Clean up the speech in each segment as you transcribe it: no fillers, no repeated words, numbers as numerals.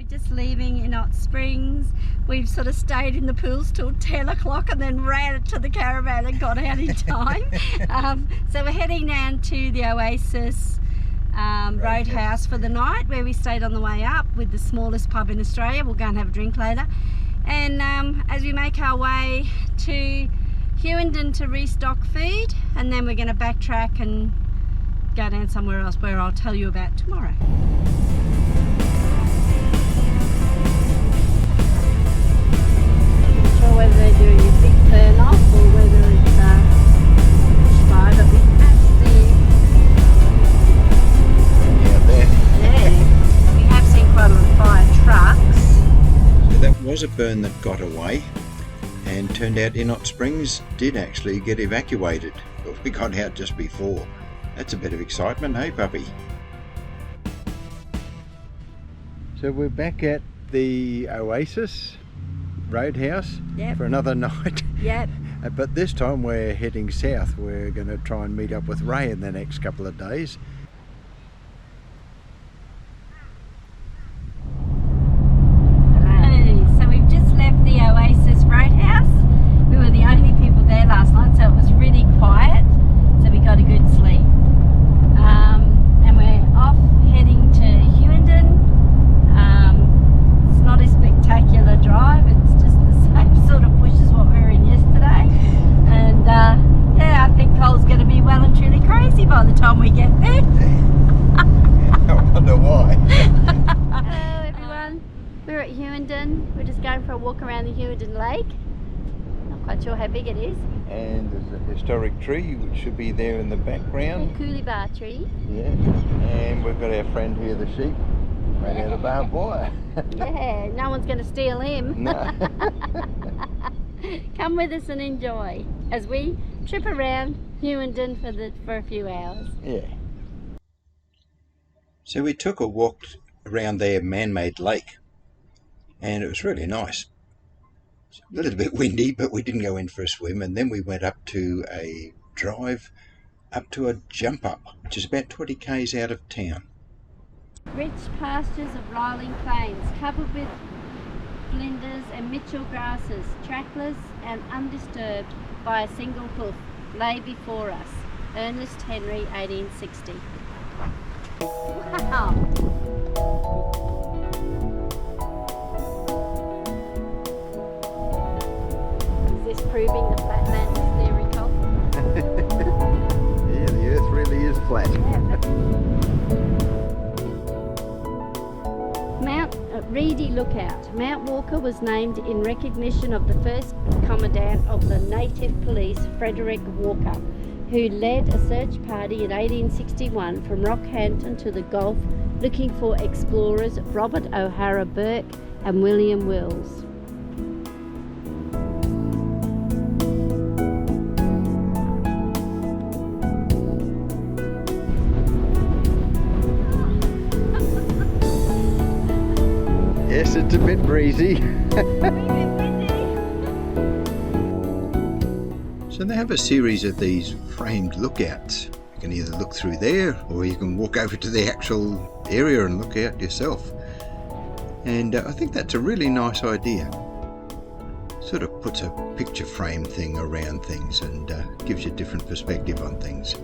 We're just leaving in Hot Springs. We've sort of stayed in the pools till 10 o'clock and then ran to the caravan and got out in time. So we're heading down to the Oasis Roadhouse for the night, where we stayed on the way up with the smallest pub in Australia. We'll go and have a drink later. And as we make our way to Hughenden to restock food, and then we're going to backtrack and go down somewhere else where I'll tell you about tomorrow. Not sure whether they're doing a big turn off or whether it's slow, but we have we have seen quite a lot of fire trucks. So that was a burn that got away, and turned out in Hot Springs did actually get evacuated, but we got out just before. That's a bit of excitement, hey puppy? So we're back at the Oasis Roadhouse for another night. Yep. But this time we're heading south. We're going to try and meet up with Ray in the next couple of days. So we've just left the Oasis Roadhouse. We were the only people there last night, so it was really quiet, so we got a good sleep. And we're off heading to Hughenden. It's not a spectacular drive, it's just the same sort of bush as what we were in yesterday. And yeah, I think Cole's going to be well and truly crazy by the time we get there. I wonder why. Hello everyone, we're at Hughenden. We're just going for a walk around the Hughenden Lake. Not quite sure how big it is. And there's a historic tree which should be there in the background. A coolibah tree. Yeah. And we've got our friend here, the sheep, right out of barbed wire. Yeah, no one's going to steal him. No. Come with us and enjoy as we trip around Hughenden for a few hours. Yeah. So we took a walk around their man-made lake, and it was really nice. It's a little bit windy, but we didn't go in for a swim, and then we went up to a drive up to a jump up, which is about 20 k's out of town. Rich pastures of rolling plains covered with flinders and Mitchell grasses, trackless and undisturbed by a single hoof, lay before us. Ernest Henry, 1860. Wow! Is this proving the flat land's theory, Cole? Yeah, the earth really is flat. Mount Reedy Lookout. Mount Walker was named in recognition of the first commandant of the native police, Frederick Walker, who led a search party in 1861 from Rockhampton to the Gulf looking for explorers Robert O'Hara Burke and William Wills. Yes, it's a bit breezy. So they have a series of these framed lookouts. You can either look through there, or you can walk over to the actual area and look out yourself. And I think that's a really nice idea. Sort of puts a picture frame thing around things and gives you a different perspective on things.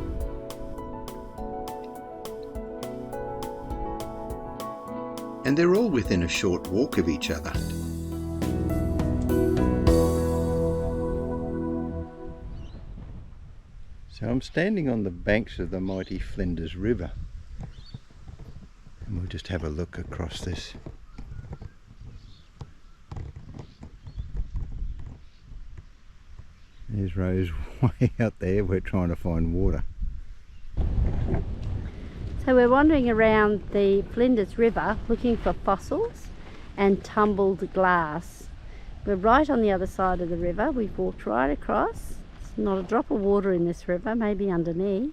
And they're all within a short walk of each other. So I'm standing on the banks of the mighty Flinders River, and we'll just have a look across this. There's Rose way out there. We're trying to find water. So we're wandering around the Flinders River looking for fossils and tumbled glass. We're right on the other side of the river. We've walked right across. There's not a drop of water in this river, maybe underneath.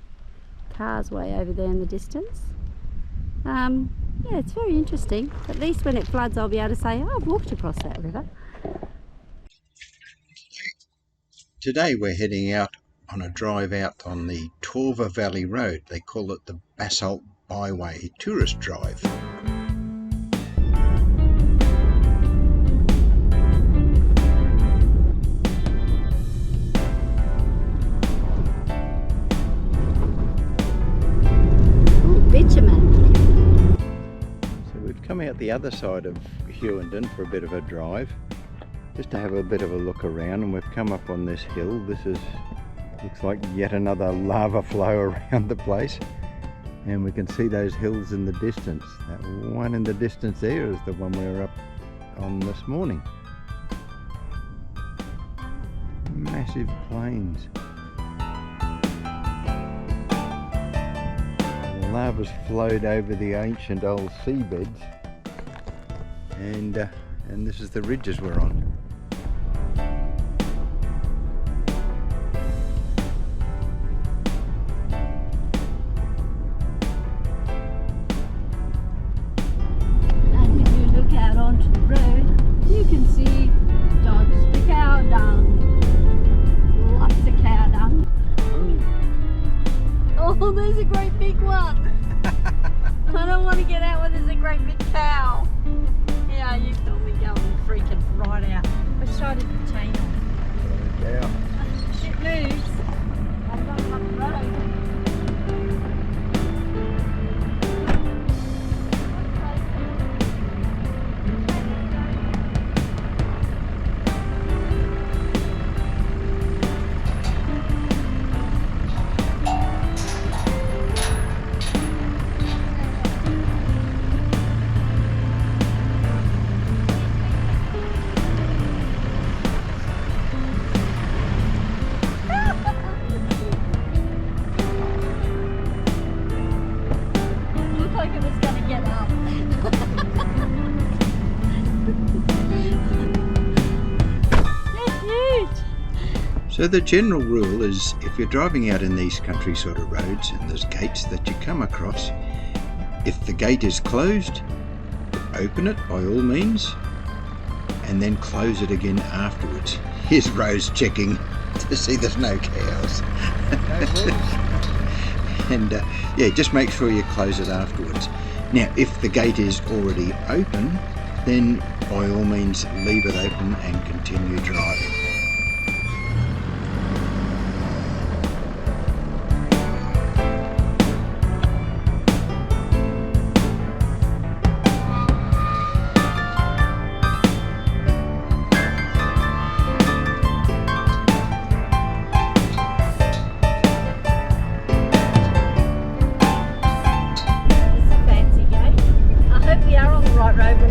Cars way over there in the distance. Yeah, it's very interesting. At least when it floods I'll be able to say, oh, I've walked across that river. Today we're heading out on a drive out on the Torva Valley Road. They call it the Basalt Byway Tourist Drive. other side of Hughenden for a bit of a drive, just to have a bit of a look around, and we've come up on this hill. This looks like yet another lava flow around the place, and we can see those hills in the distance. That one in the distance there is the one we were up on this morning. Massive plains. The lava's flowed over the ancient old seabeds, and this is the ridges we're on. And if you look out onto the road, you can see dodge the cow dung. Lots of cow dung. Oh, there's a great big one. I don't want to get out when there's a great big cow. Yeah, you saw me going freaking right out. I started the chain on. Yeah. It moves. I'm going up the road. So the general rule is, if you're driving out in these country sort of roads and there's gates that you come across, if the gate is closed, open it by all means, and then close it again afterwards. Here's Rose checking to see there's no cows. And yeah, just make sure you close it afterwards. Now, if the gate is already open, then by all means leave it open and continue driving.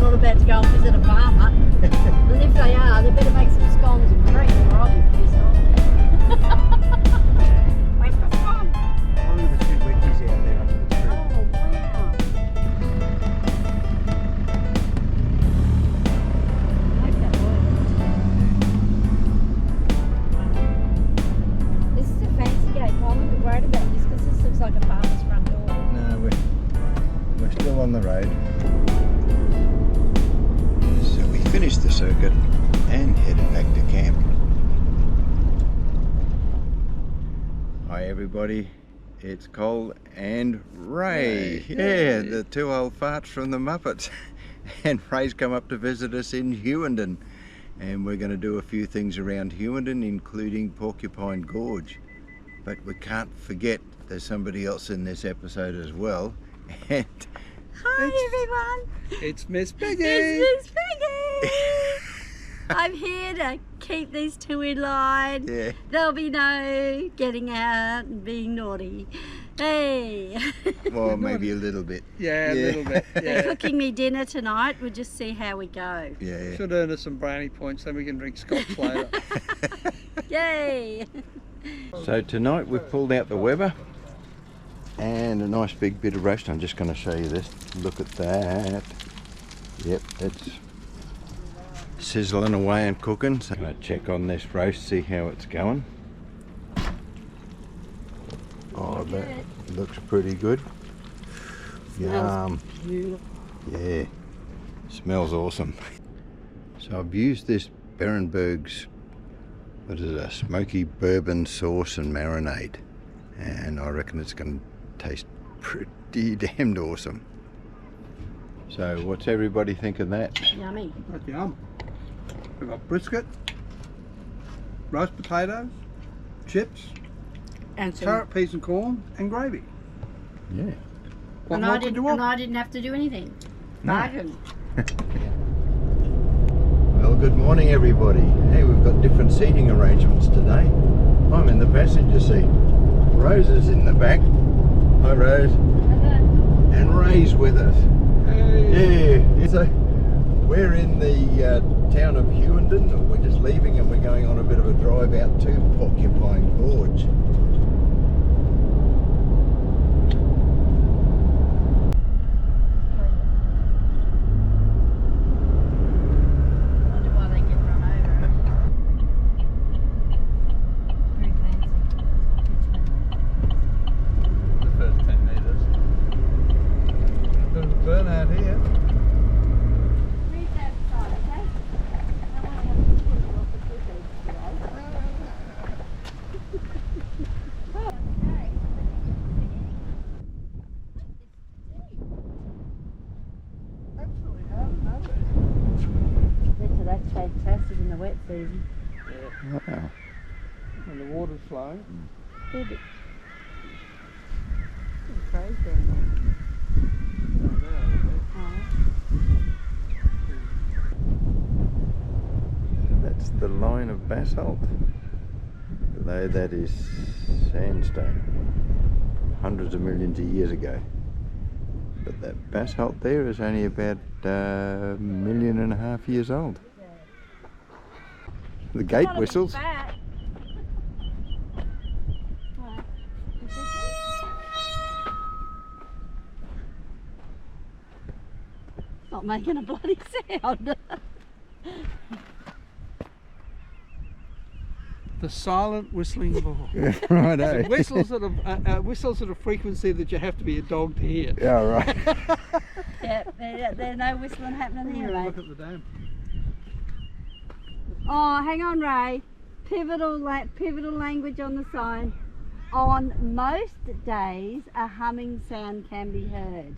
About to go and visit a farmer, and if they are, they better make some scones and cream, or I'll be pissed off. Where's the scone? Oh, the two wedgies out there under the tree. Oh, wow. I hope that works. This is a fancy gate. I wouldn't be worried about this because this looks like a farmer's front door. No, we're still on the road. Finished the circuit and headed back to camp. Hi everybody, it's Cole and Ray. Yeah, the two old farts from the Muppets. And Ray's come up to visit us in Hughenden, and we're going to do a few things around Hughenden, including Porcupine Gorge. But we can't forget there's somebody else in this episode as well. And Hi everyone! It's Miss Piggy! It's Miss Piggy! I'm here to keep these two in line. yeah, There'll be no getting out and being naughty. Hey! well, maybe a little bit. Yeah, a little bit. They're Yeah. cooking me dinner tonight. We'll just see how we go. Yeah. Should earn us some brownie points, then we can drink scotch later. Yay! So tonight we've pulled out the Weber and a nice big bit of roast. I'm just going to show you this. Look at that. Yep, it's sizzling away and cooking. So I'm going to check on this roast, see how it's going. Oh, that looks pretty good. Yum. Beautiful. Yeah, smells awesome. So I've used this Berenberg's, what is it, a smoky bourbon sauce and marinade, and I reckon it's going to taste pretty damned awesome. So what's everybody think of that? Yummy. That's yum. We've got brisket, roast potatoes, chips, And some, carrot, peas and corn, and gravy. Yeah. What and more I could didn't, you want? and I didn't have to do anything. No. Bargain. Well, good morning everybody. Hey, we've got different seating arrangements today. I'm in the passenger seat. Rose is in the back. Hi Rose. Hello. And Ray's with us. Hey. Yeah. So we're in the town of Hughenden, or we're just leaving and we're going on a bit of a drive out to Porcupine Gorge. Burnout here. Read that side, okay? I want to have to put it off the footage Absolutely hard, no? today. That's fantastic in the wet season. Wow. When the water's flowing. Yeah, but crows down there. That's the line of basalt. Though that is sandstone. Hundreds of millions of years ago. But that basalt there is only about 1.5 million years old. The gate whistles. Not making a bloody sound. The silent whistling ball. Righto. It whistles at a frequency that you have to be a dog to hear. Yeah, right. Yeah, there's no whistling happening here, mate. Look at the dam. Oh, hang on, Ray. Pivotal language on the sign. On most days, a humming sound can be heard.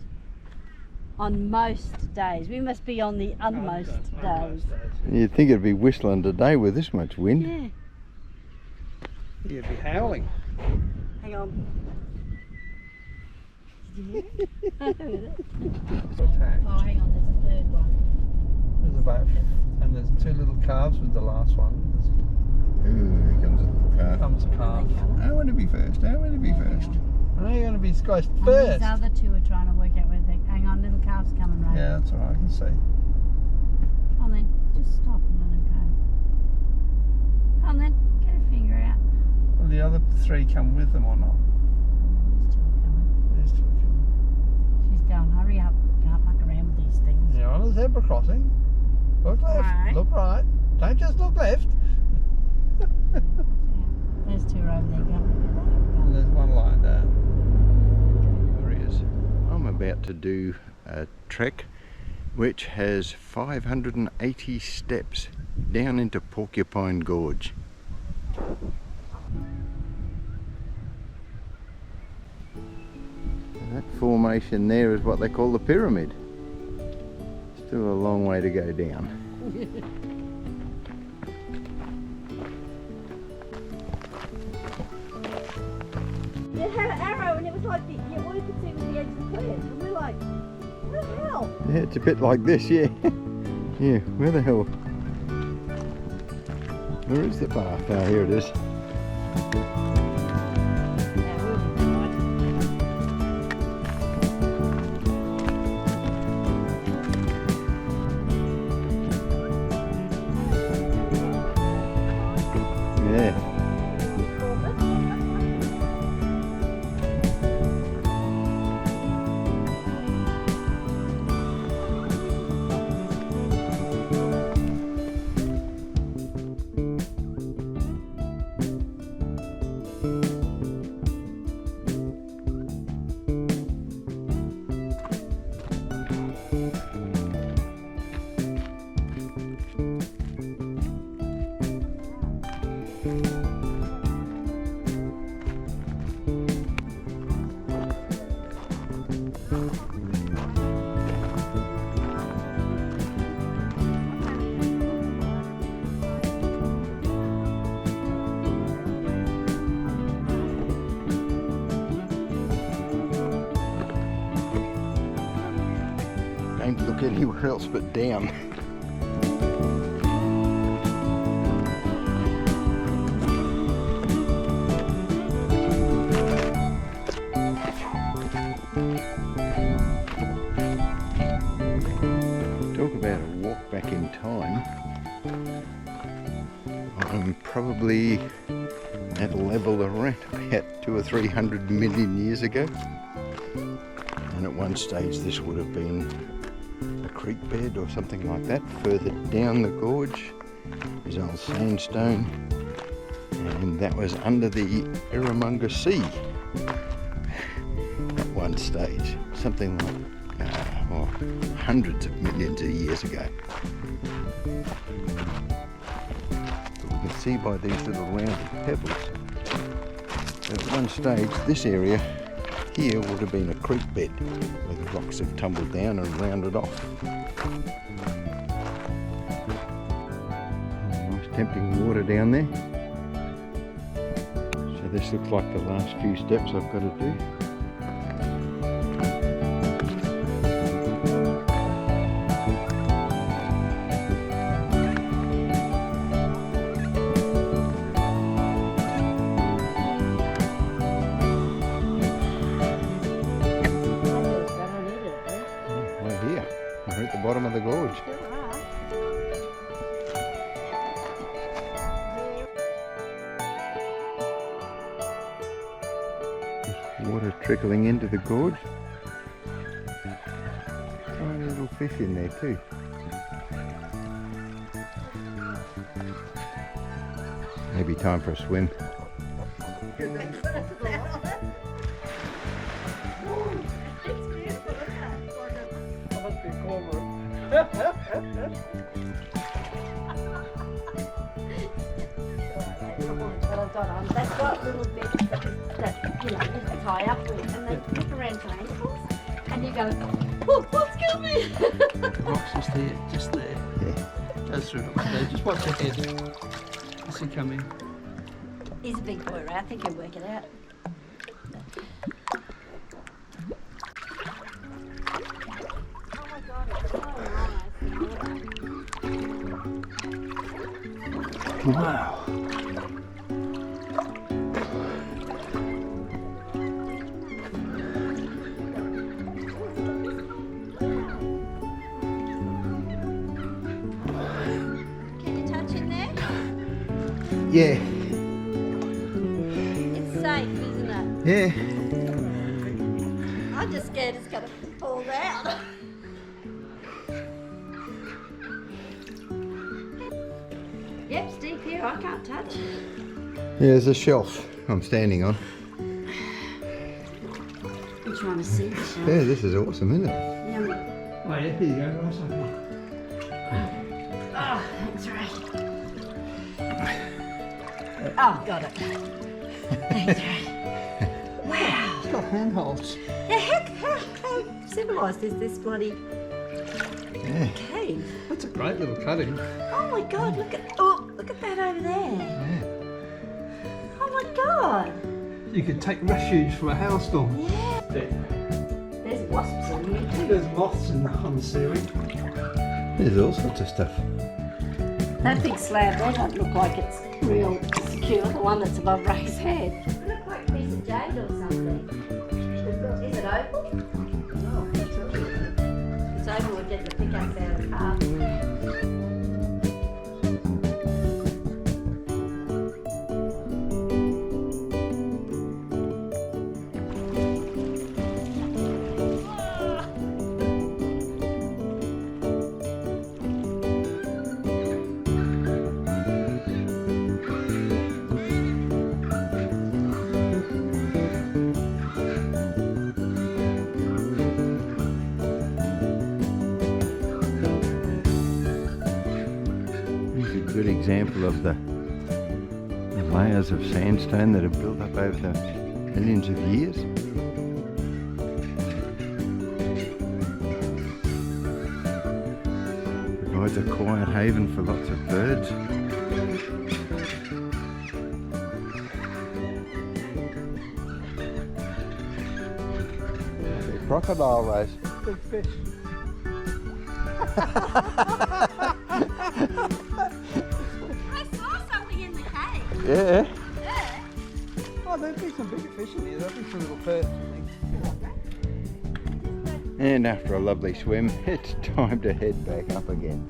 On most days. We must be on the unmost days. You'd think it'd be whistling today with this much wind. Yeah. You'd be howling. Hang on. Did you hear it? I heard it. Attack. Oh, hang on. There's a third one. There's a boat. And there's two little calves with the last one. Ooh, here comes a car. Comes a calf. I want to be first. I want to be first. I know you're going to be first. And these other two are trying to work out where they. Hang on, little calf's coming right. Yeah, that's all right. I can see. Come on then, just stop and let him go. Come on then, get a finger out. Will the other three come with them or not? There's two coming. There's two coming. She's going, hurry up. Can't muck around with these things. You're on a zebra crossing. Look left. Right. Look right. Don't just look left. Yeah. There's two over there going. And there's one lying down. There he is. I'm about to do a trek which has 580 steps down into Porcupine Gorge. That formation there is what they call the pyramid. Still a long way to go down. It had an arrow and it was like all you could see was the edge of the cliff. And we're like, what the hell? Yeah, it's a bit like this, yeah. Yeah, where the hell? Where is the path? Oh, here it is. Yeah. anywhere else but down. Talk about a walk back in time. I'm probably at a level around about 200 or 300 million years ago. And at one stage this would have been a creek bed or something like that. Further down the gorge is old Sandstone, and that was under the Eromanger Sea at one stage, something like hundreds of millions of years ago. But we can see by these little rounded pebbles that at one stage this area here would have been a creek bed where the rocks have tumbled down and rounded off. Nice tempting water down there. So this looks like the last few steps I've got to do. We're at the bottom of the gorge. There's water trickling into the gorge. Tiny little fish in there too. Maybe time for a swim. They've got little bits that you know, you can tie up with, and they flip around your ankles, and you go, oh, what's coming? The rocks just there. Yeah. Goes through it. So just watch your head. What's he coming? He's a big boy, right? I think he'll work it out. Oh my God, it's so nice. Wow. Yeah. It's safe, isn't it? Yeah. I'm just scared it's going to fall down. Yep, steep here, I can't touch. Yeah, there's a shelf I'm standing on. I'm trying to see the shelf. Yeah, this is awesome, isn't it? Yummy. Oh yeah, here you go. Right up here. Oh, thanks, Ray. Oh, got it. Thanks, Ray. Wow. It's got handholds. Yeah, how civilised is this bloody Yeah. cave? That's a great little cutting. Oh my God, look at that over there. Yeah. Oh my God. You could take refuge from a hailstorm. Yeah. There's wasps in here too. There's moths on the ceiling. There's all sorts of stuff. That big slab there doesn't look like it's real secure, the one that's above Ray's head. It looks like a piece of jade or something. Is it opal? Oh, It's opal, we'll get the pickaxe out of the car. Good example of the layers of sandstone that have built up over the millions of years. Provides a quiet haven for lots of birds. Crocodile race. Big fish. I saw something in the cave. Yeah. Yeah. Oh, there'd be some bigger fish in here. There'd be some little perch, I think. And after a lovely swim, it's time to head back up again.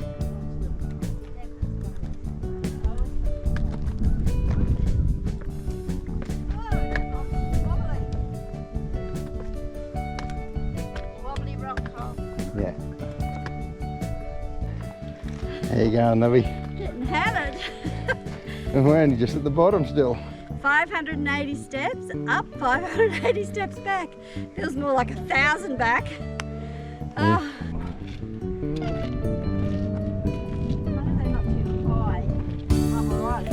Wobbly rock hole. Yeah. How you going, lovey? Getting hammered. We're only just at the bottom still. 580 steps up, 580 steps back. Feels more like 1,000 back. Yeah. Oh. They're not too high. I'm alright.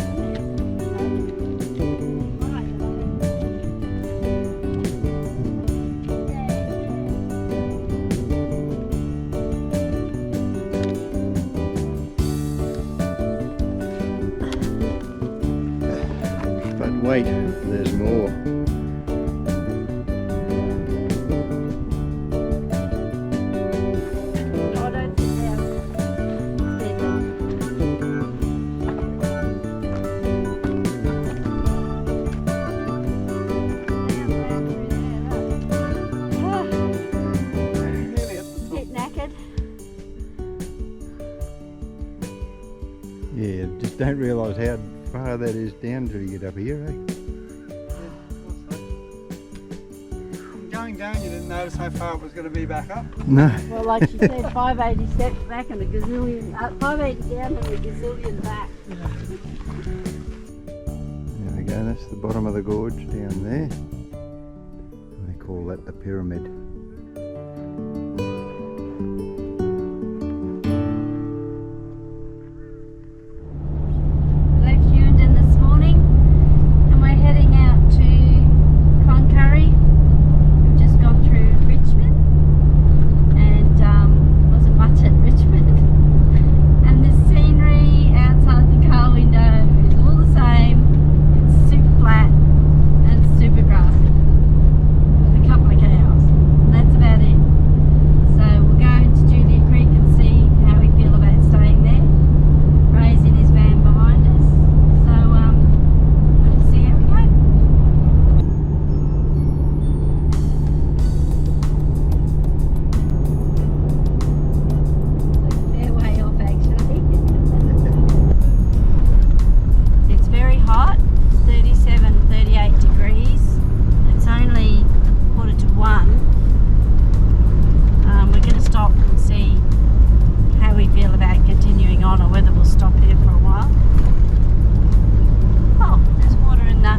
But wait, there's more. Oh, don't sit down. Sit. Nearly at the top. Bit knackered. Yeah, just don't realise how far that is down till you get up here, eh? Going down, you didn't notice how far it was going to be back up. No. Well, like she said, 580 steps back and a gazillion, 580 down and a gazillion back. There we go, that's the bottom of the gorge down there. They call that the pyramid. Left Hughenden this morning and we're heading out to Cloncurry. We've just gone through Richmond and wasn't much at Richmond. And the scenery outside the car window is all the same. It's super flat and super grassy with a couple of cows. And that's about it. So we'll go into Julia Creek and see how we feel about staying there. Ray's in his van behind us. So we'll see how we go. So fair way off actually. It's very hot, 37, 38 degrees. It's only 1:45. We're going to stop and see how we feel about continuing on or whether we'll stop here for a while. Oh, there's water in the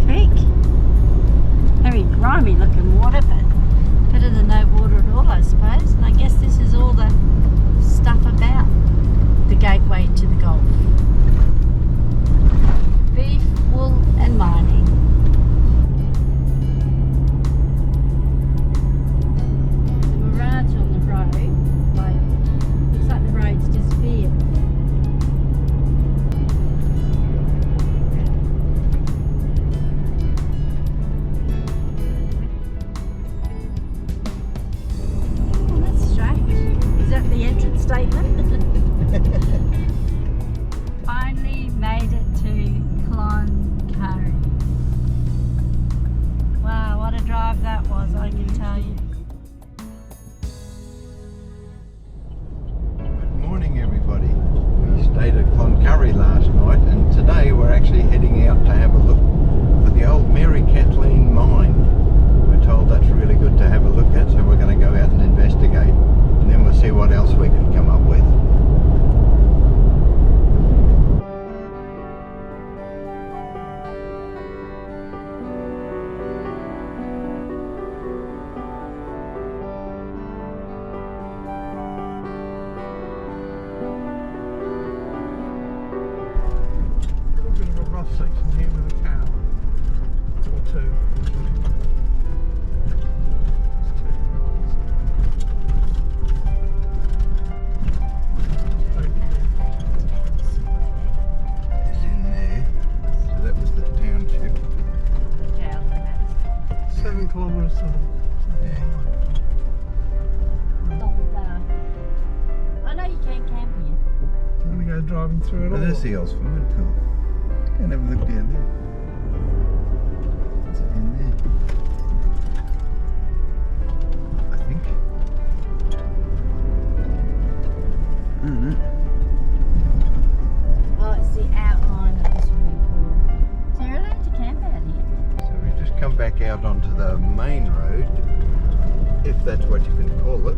creek. Very grimy looking water, but better than no water at all, I suppose. And I guess this is all the stuff about the gateway to the Gulf. Beef, wool and mining. The mirage on the road, like, looks like the road's disappeared. Oh, that's strange. Is that the entrance statement? Finally made it to Cloncurry. Wow, what a drive that was, I can tell you. Good morning, everybody. We stayed at Cloncurry last night, and today we're actually heading out to have a look for the old Mary Kathleen mine. We're told that's really good to have a look at, so we're going to go out and investigate, and then we'll see what else we can come up with. A little bit of a rough section here with a cow. Or two. can't camp here. I'm going to go driving through it all. There's the old swimming pool. Go and have a look down there. What's it in there? I think. I don't know. Oh, it's the outline of the swimming pool. So you're allowed to camp out here. So we've just come back out onto the main road, if that's what you can call it.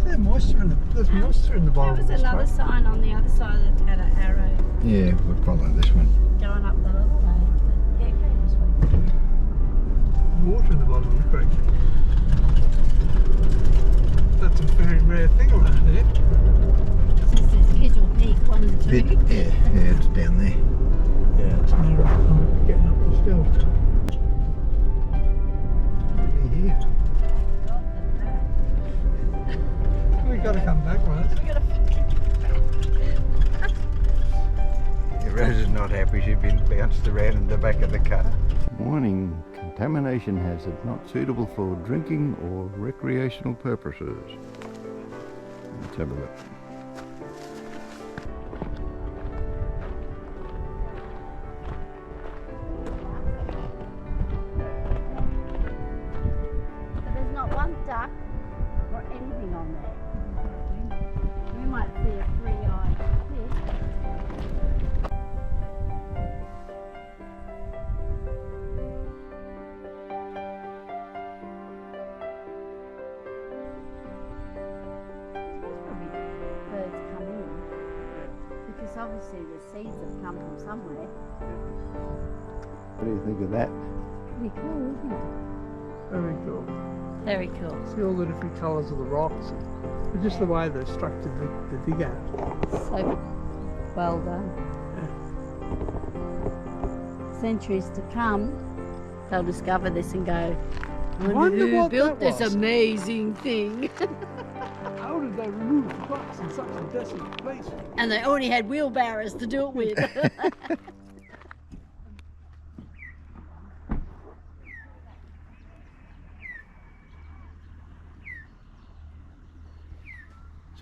There's moisture in the bottom. There was another sign on the other side that had an arrow Yeah, we'll follow this one. going up the little way. But yeah, go this way. Water in the bottom of the creek. That's a very rare thing around here. This is Pigeon Peak 1 and 2. Yeah, it's down there. Yeah, it's near getting up the still. Maybe here. We've got to come back, right? Yeah, Rose is not happy. She's been bounced around in the back of the car. Warning, contamination hazard not suitable for drinking or recreational purposes. Let's have a look. But there's not one duck or anything on there. We might see a three-eyed fish. Birds come in because obviously the seeds have come from somewhere. What do you think of that? Pretty cool, isn't it? Very cool. Very cool. See all the different colours of the rocks. But just the way they're structured the dig out. So well done. Centuries to come, they'll discover this and go, I wonder who what built that this was." amazing thing. How did they remove the rocks in such a desolate place? And they already had wheelbarrows to do it with.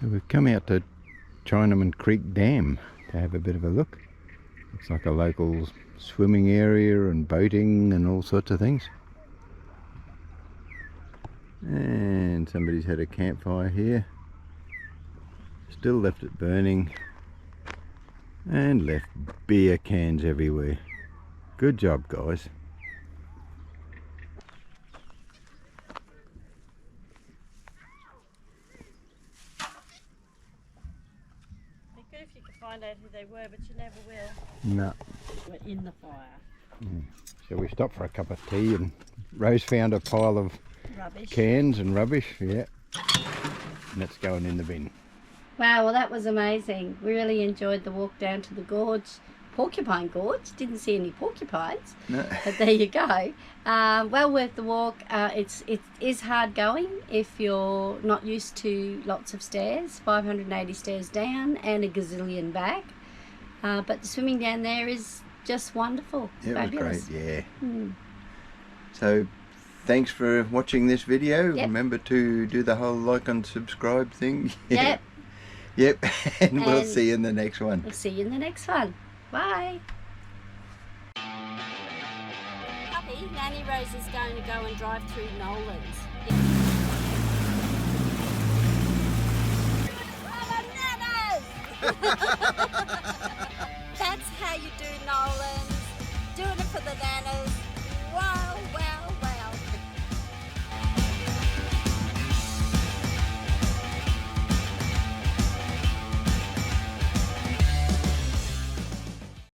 So we've come out to Chinaman Creek Dam to have a bit of a look. Looks like a local swimming area and boating and all sorts of things. And somebody's had a campfire here. Still left it burning. And left beer cans everywhere. Good job, guys. Be good if you could find out who they were, but you never will. No. We're in the fire. So we stopped for a cup of tea and Rose found a pile of Rubbish. cans and rubbish, yeah. And that's going in the bin. Wow, well that was amazing. We really enjoyed the walk down to the gorge, Porcupine Gorge. Didn't see any porcupines, No. but there you go. Well worth the walk. It is hard going if you're not used to lots of stairs, 580 stairs down and a gazillion back. But the swimming down there is just wonderful. It Fabulous. was great, yeah. Mm. So thanks for watching this video. Yep. Remember to do the whole like and subscribe thing. Yep. Yep. And we'll And- see you in the next one. We'll see you in the next one. Bye. Puppy, Nanny Rose is going to go and drive through Nolan's. Bananas!